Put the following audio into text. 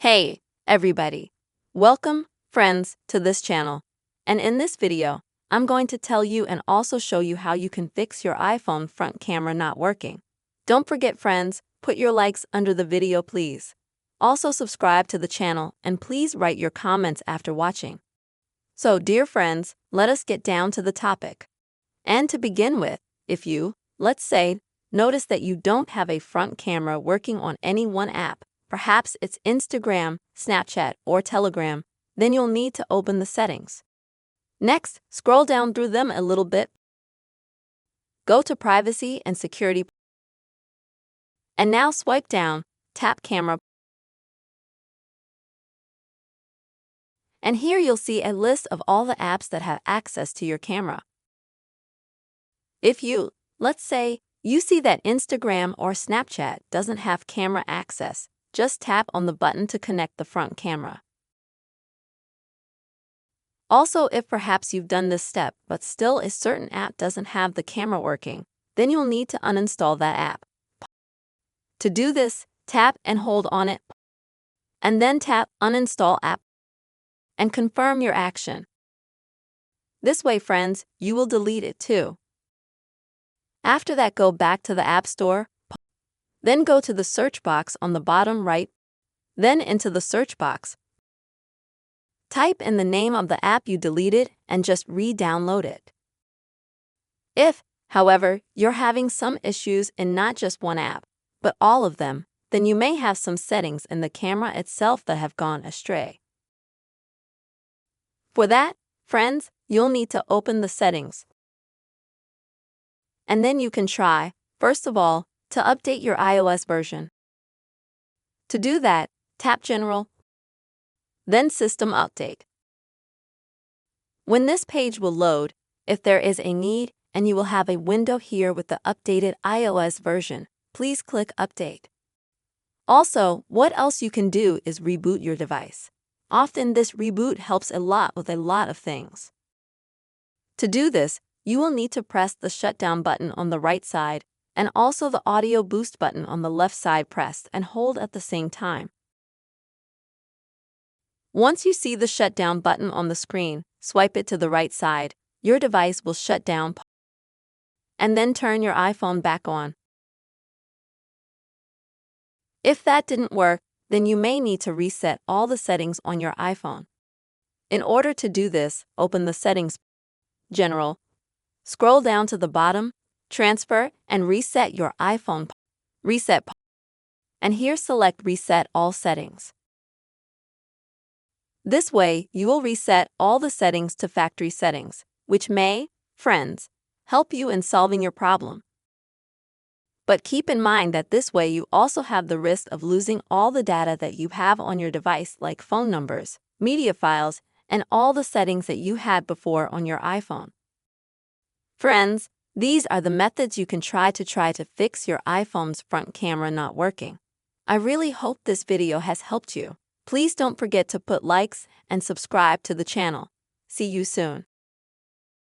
Hey, everybody. Welcome, friends, to this channel. And in this video, I'm going to tell you and also show you how you can fix your iPhone front camera not working. Don't forget, friends, put your likes under the video, please. Also subscribe to the channel and please write your comments after watching. So, dear friends, let us get down to the topic. And to begin with, if you, let's say, notice that you don't have a front camera working on any one app, perhaps it's Instagram, Snapchat, or Telegram, then you'll need to open the settings. Next, scroll down through them a little bit. Go to Privacy and Security. And now swipe down, tap Camera. And here you'll see a list of all the apps that have access to your camera. If you, let's say, you see that Instagram or Snapchat doesn't have camera access, just tap on the button to connect the front camera. Also, if perhaps you've done this step but still a certain app doesn't have the camera working, then you'll need to uninstall that app. To do this, tap and hold on it, and then tap Uninstall App, and confirm your action. This way, friends, you will delete it too. After that, go back to the App Store, then go to the search box on the bottom right, then into the search box. Type in the name of the app you deleted and just re-download it. If, however, you're having some issues in not just one app, but all of them, then you may have some settings in the camera itself that have gone astray. For that, friends, you'll need to open the settings. And then you can try, first of all, to update your iOS version. To do that, tap General, then System Update. When this page will load, if there is a need, and you will have a window here with the updated iOS version, please click Update. Also, what else you can do is reboot your device. Often this reboot helps a lot with a lot of things. To do this, you will need to press the shutdown button on the right side and also the audio boost button on the left side pressed and hold at the same time. Once you see the shutdown button on the screen, swipe it to the right side. Your device will shut down, and then turn your iPhone back on. If that didn't work, then you may need to reset all the settings on your iPhone. In order to do this, open the Settings, General, scroll down to the bottom, Transfer, and reset your iPhone. Reset, and here select Reset All Settings. This way, you will reset all the settings to factory settings, which may, friends, help you in solving your problem. But keep in mind that this way you also have the risk of losing all the data that you have on your device, like phone numbers, media files, and all the settings that you had before on your iPhone. Friends, these are the methods you can try to fix your iPhone's front camera not working. I really hope this video has helped you. Please don't forget to put likes and subscribe to the channel. See you soon.